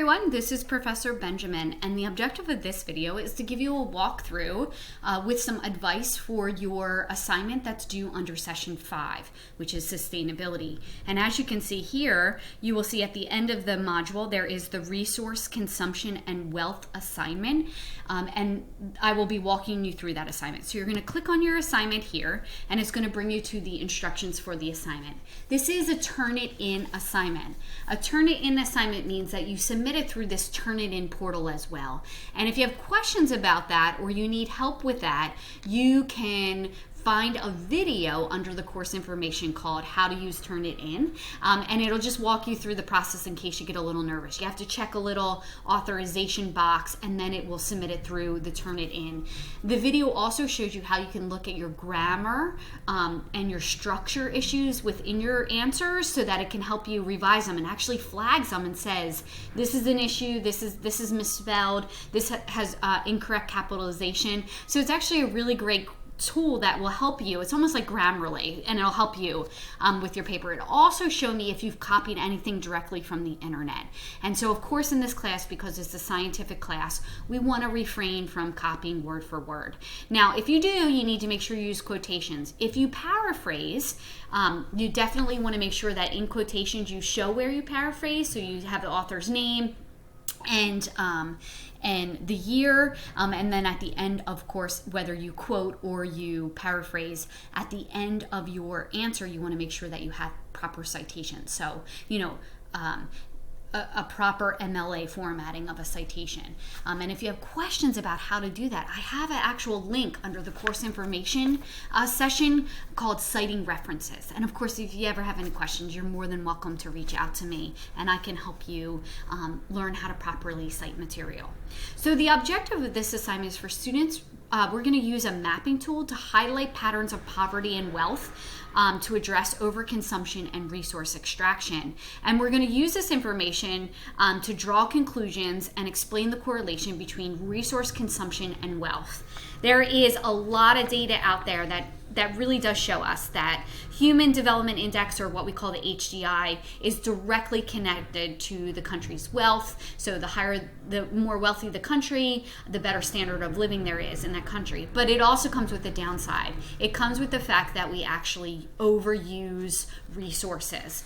everyone, this is Professor Benjamin, and the objective of this video is to give you a walkthrough with some advice for your assignment that's due under Session 5, which is Sustainability. And as you can see here, you will see at the end of the module there is the Resource Consumption and Wealth Assignment, and I will be walking you through that assignment. So you're going to click on your assignment here, and it's going to bring you to the instructions for the assignment. This is a Turnitin assignment. A Turnitin assignment means that you submit it through this Turnitin portal as well. And if you have questions about that or you need help with that, you can find a video under the course information called How to Use Turnitin, and it'll just walk you through the process in case you get a little nervous. You have to check a little authorization box and then it will submit it through the Turnitin. The video also shows you how you can look at your grammar and your structure issues within your answers so that it can help you revise them and actually flags them and says, this is an issue, this is misspelled, this has incorrect capitalization. So it's actually a really great tool that will help you. It's almost like Grammarly, and it'll help you with your paper. It'll also show me if you've copied anything directly from the internet. And so of course in this class, because it's a scientific class, we want to refrain from copying word for word. Now if you do, you need to make sure you use quotations. If you paraphrase, you definitely want to make sure that in quotations you show where you paraphrase, so you have the author's name and the year, and then at the end, of course, whether you quote or you paraphrase, at the end of your answer, you want to make sure that you have proper citation. So, a proper MLA formatting of a citation. And if you have questions about how to do that, I have an actual link under the course information session called Citing References. And of course, if you ever have any questions, you're more than welcome to reach out to me and I can help you learn how to properly cite material. So the objective of this assignment is for students. We're going to use a mapping tool to highlight patterns of poverty and wealth to address overconsumption and resource extraction. And we're going to use this information to draw conclusions and explain the correlation between resource consumption and wealth. There is a lot of data out there that really does show us that Human Development Index, or what we call the HDI, is directly connected to the country's wealth. So the more wealthy the country, the better standard of living there is in that country. But it also comes with a downside. It comes with the fact that we actually overuse resources.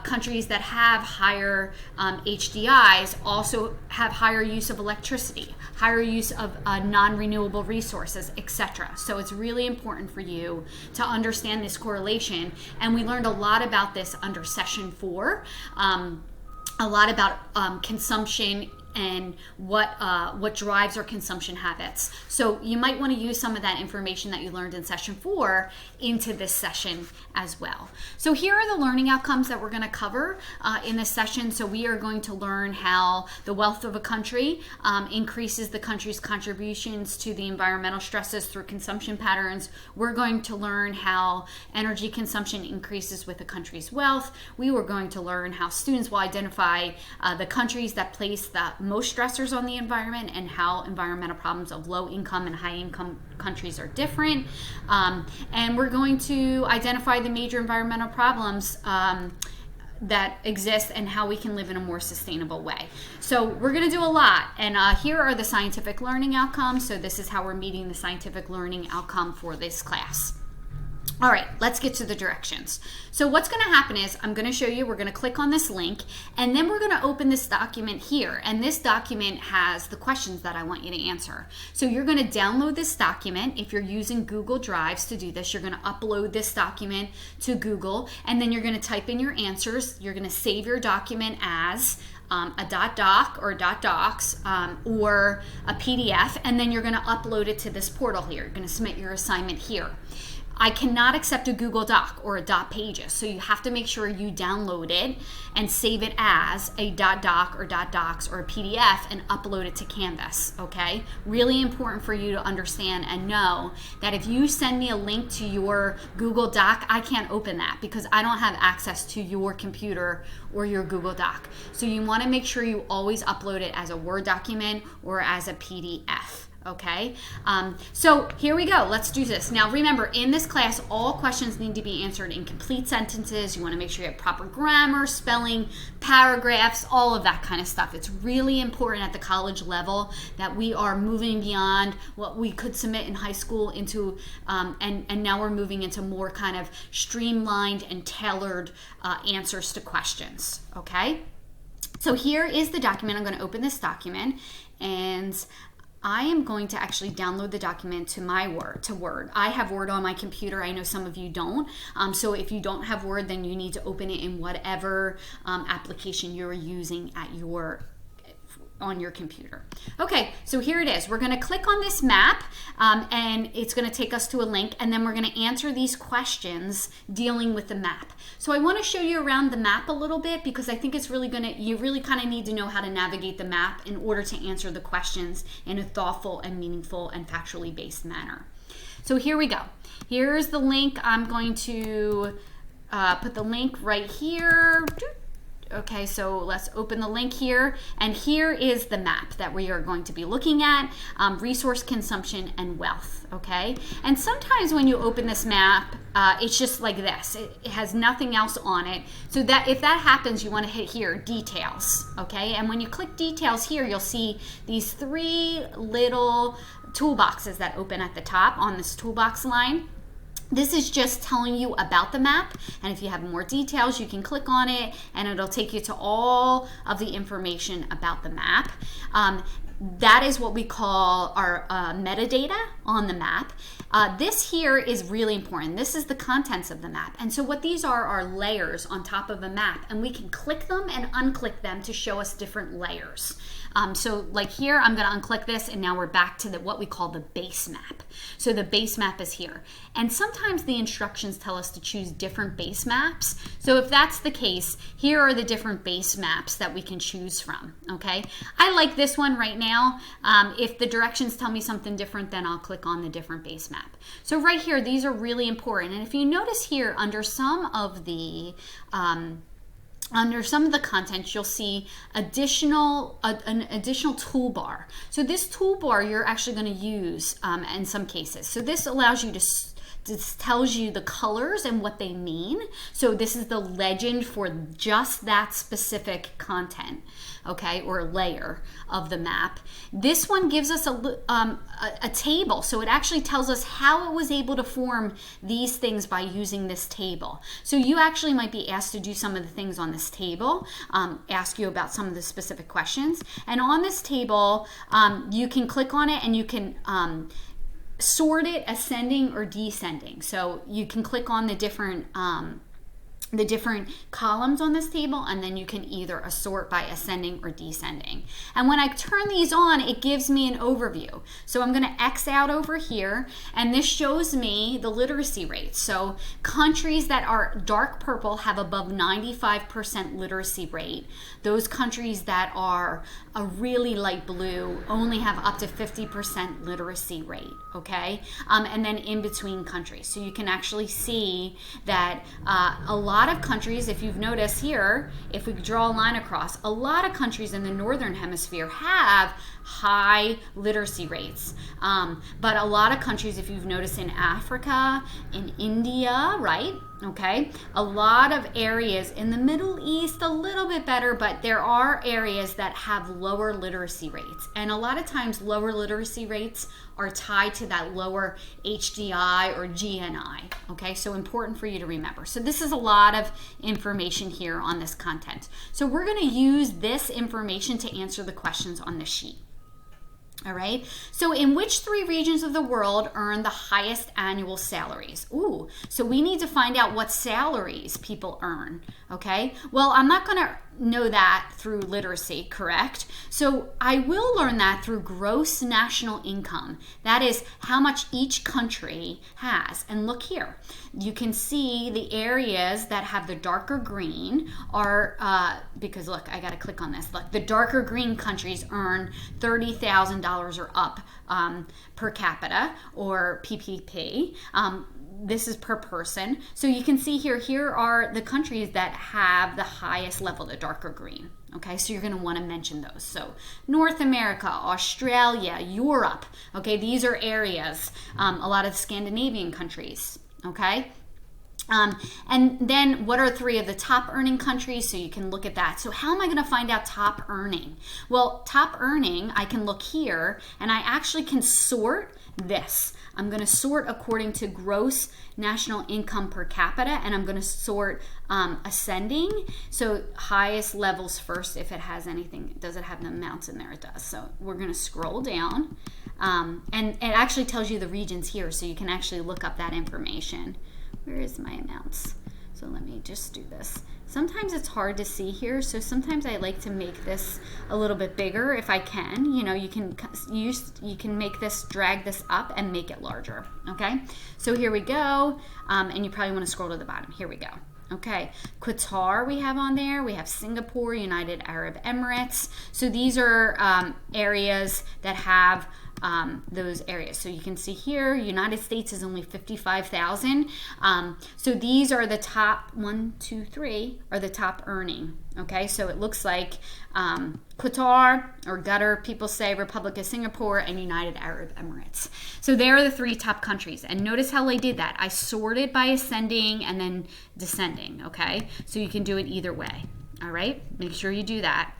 Countries that have higher HDIs also have higher use of electricity, higher use of non-renewable resources, etc. So it's really important for you to understand this correlation, and we learned a lot about this under Session 4, a lot about consumption and what drives our consumption habits. So you might want to use some of that information that you learned in Session 4 into this session as well. So here are the learning outcomes that we're going to cover in this session. So we are going to learn how the wealth of a country increases the country's contributions to the environmental stresses through consumption patterns. We're going to learn how energy consumption increases with a country's wealth. We were going to learn how students will identify the countries that place the most stressors on the environment and how environmental problems of low income and high income countries are different. And we're going to identify the major environmental problems that exist and how we can live in a more sustainable way. So we're going to do a lot, and here are the scientific learning outcomes. So this is how we're meeting the scientific learning outcome for this class. All right, let's get to the directions. So what's going to happen is I'm going to show you, we're going to click on this link, and then we're going to open this document here. And this document has the questions that I want you to answer. So you're going to download this document. If you're using Google Drives to do this, you're going to upload this document to Google, and then you're going to type in your answers. You're going to save your document as a .doc or .docs or a PDF, and then you're going to upload it to this portal here. You're going to submit your assignment here. I cannot accept a Google Doc or a .pages, so you have to make sure you download it and save it as a .doc or .docs or a PDF and upload it to Canvas, okay? Really important for you to understand and know that if you send me a link to your Google Doc, I can't open that because I don't have access to your computer or your Google Doc. So you want to make sure you always upload it as a Word document or as a PDF. Okay, so here we go. Let's do this. Now remember, in this class, all questions need to be answered in complete sentences. You want to make sure you have proper grammar, spelling, paragraphs, all of that kind of stuff. It's really important at the college level that we are moving beyond what we could submit in high school into, and now we're moving into more kind of streamlined and tailored answers to questions. Okay, so here is the document. I'm going to open this document, and I am going to actually download the document to Word. I have Word on my computer. I know some of you don't. So if you don't have Word, then you need to open it in whatever application you're using on your computer. Okay, so here it is. We're going to click on this map, and it's going to take us to a link, and then we're going to answer these questions dealing with the map. So I want to show you around the map a little bit, because I think it's really you really kind of need to know how to navigate the map in order to answer the questions in a thoughtful and meaningful and factually based manner. So here we go. Here's the link. I'm going to put the link right here. Okay, so let's open the link here, and here is the map that we are going to be looking at, resource consumption and wealth, okay? And sometimes when you open this map, it's just like this. It has nothing else on it. So that if that happens, you want to hit here, details, okay? And when you click details here, you'll see these three little toolboxes that open at the top on this toolbox line. This is just telling you about the map, and if you have more details, you can click on it and it'll take you to all of the information about the map. That is what we call our metadata on the map. This here is really important. This is the contents of the map. And so what these are layers on top of a map, and we can click them and unclick them to show us different layers. So like here, I'm going to unclick this, and now we're back to what we call the base map. So the base map is here. And sometimes the instructions tell us to choose different base maps. So if that's the case, here are the different base maps that we can choose from, okay? I like this one right now. If the directions tell me something different, then I'll click on the different base map. So right here, these are really important. And if you notice here, under some of the content, you'll see an additional toolbar. So this toolbar you're actually going to use in some cases. So this allows you to this tells you the colors and what they mean. So this is the legend for just that specific content, okay, or layer of the map. This one gives us a table. So it actually tells us how it was able to form these things by using this table. So you actually might be asked to do some of the things on this table, ask you about some of the specific questions. And on this table, you can click on it and you can sort it ascending or descending. So you can click on the different columns on this table, and then you can either assort by ascending or descending. And when I turn these on, it gives me an overview. So I'm going to X out over here, and this shows me the literacy rates. So countries that are dark purple have above 95% literacy rate. Those countries that are a really light blue only have up to 50% literacy rate, okay? And then in between countries. So you can actually see that a lot of countries, if you've noticed here, if we draw a line across, a lot of countries in the northern hemisphere have high literacy rates. But a lot of countries, if you've noticed, in Africa, in India, right? Okay, a lot of areas in the Middle East, a little bit better, but there are areas that have lower literacy rates. And a lot of times lower literacy rates are tied to that lower HDI or GNI. Okay, so important for you to remember. So this is a lot of information here on this content. So we're going to use this information to answer the questions on this sheet. All right, so in which three regions of the world earn the highest annual salaries? Ooh, so we need to find out what salaries people earn, okay? Well, I'm not gonna know that through literacy, correct? So I will learn that through gross national income. That is how much each country has. And look here, you can see the areas that have the darker green are, because look, I gotta click on this. Look, the darker green countries earn $30,000 or up per capita, or PPP. This is per person. So you can see here are the countries that have the highest level, the darker green, Okay, so you're going to want to mention those. So North America, Australia, Europe. Okay, these are areas, a lot of Scandinavian countries. Okay. And then what are 3 of the top earning countries? So you can look at that. So how am I going to find out top earning? Well, top earning, I can look here and I actually can sort this. I'm going to sort according to gross national income per capita, and I'm going to sort ascending. So highest levels first if it has anything. Does it have the amounts in there? It does. So we're going to scroll down. And it actually tells you the regions here, so you can actually look up that information. Where is my amounts? So let me just do this. Sometimes it's hard to see here, so sometimes I like to make this a little bit bigger if I can. You know, you can make this, drag this up and make it larger. Okay, so here we go, and you probably want to scroll to the bottom. Here we go. Okay, Qatar we have on there. We have Singapore, United Arab Emirates. So these are areas that have those areas. So you can see here, United States is only 55,000. So these are the top 1, 2, 3 are the top earning. Okay, so it looks like Qatar, or Qatar, people say, Republic of Singapore, and United Arab Emirates. So they are the 3 top countries. And notice how I did that. I sorted by ascending and then descending. Okay, so you can do it either way. All right, make sure you do that.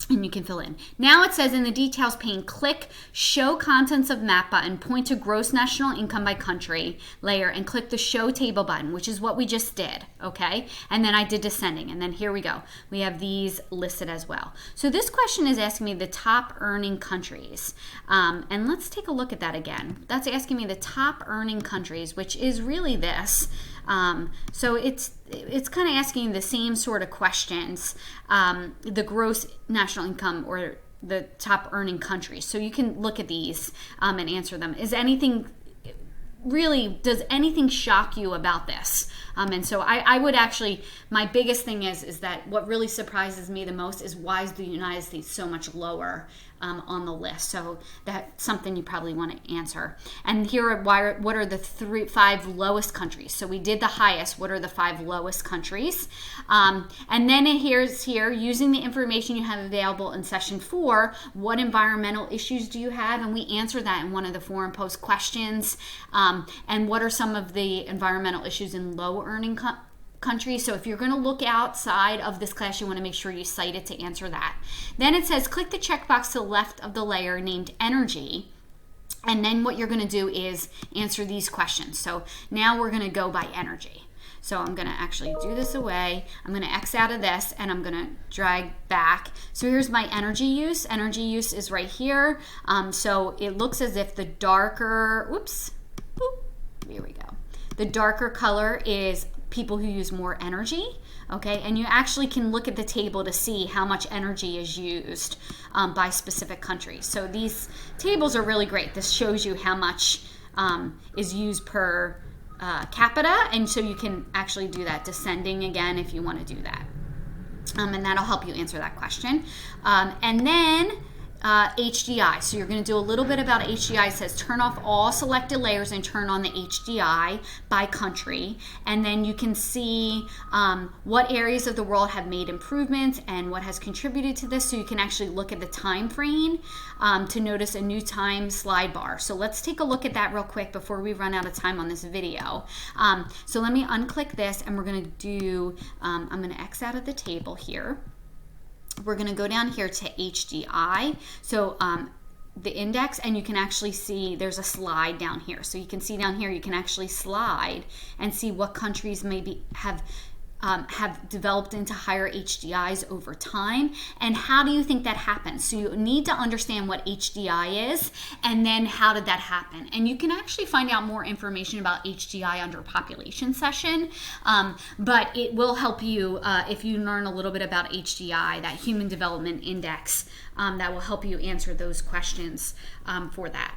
And you can fill in. Now it says in the details pane, click show contents of map button, point to gross national income by country layer, and click the show table button, which is what we just did. Okay, and then I did descending, and then here we go. We have these listed as well. So this question is asking me the top earning countries, and let's take a look at that again. That's asking me the top earning countries, which is really this. So it's kind of asking the same sort of questions, the gross national income or the top earning countries. So you can look at these and answer them. Does anything shock you about this? And so I would actually, my biggest thing is that what really surprises me the most is why is the United States so much lower on the list? So that's something you probably want to answer. And here are what are the 5 lowest countries? So we did the highest. What are the 5 lowest countries? And then here's using the information you have available in session 4, what environmental issues do you have? And we answer that in one of the forum post questions. And what are some of the environmental issues in low earning countries? So if you're going to look outside of this class, you want to make sure you cite it to answer that. Then it says click the checkbox to the left of the layer named energy, and then what you're going to do is answer these questions. So now we're going to go by energy. So I'm going to actually do this away. I'm going to X out of this and I'm going to drag back. So here's my energy use. Energy use is right here. So it looks as if the darker, here we go. The darker color is people who use more energy, okay? And you actually can look at the table to see how much energy is used by specific countries. So these tables are really great. This shows you how much is used per capita, and so you can actually do that descending again if you want to do that. And that'll help you answer that question. And then HDI. So you're going to do a little bit about HDI. It says turn off all selected layers and turn on the HDI by country. And then you can see what areas of the world have made improvements and what has contributed to this. So you can actually look at the time frame to notice a new time slide bar. So let's take a look at that real quick before we run out of time on this video. So let me unclick this and we're going to do, I'm going to X out of the table here. We're going to go down here to HDI. So the index, and you can actually see there's a slide down here. So you can see down here, you can actually slide and see what countries maybe have developed into higher HDIs over time, and how do you think that happens? So you need to understand what HDI is, and then how did that happen? And you can actually find out more information about HDI under population session, but it will help you if you learn a little bit about HDI, that Human Development Index, that will help you answer those questions for that.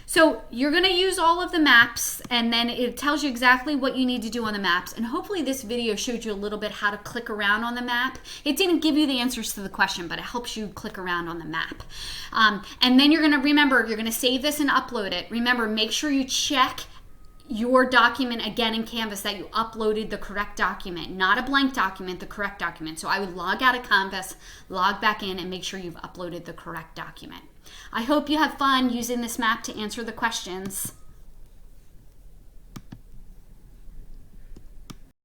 So you're going to use all of the maps, and then it tells you exactly what you need to do on the maps. And hopefully this video showed you a little bit how to click around on the map. It didn't give you the answers to the question, but it helps you click around on the map. And then you're going to remember, you're going to save this and upload it. Remember, make sure you check your document again in Canvas that you uploaded the correct document, not a blank document, the correct document. So I would log out of Canvas, log back in, and make sure you've uploaded the correct document. I hope you have fun using this map to answer the questions.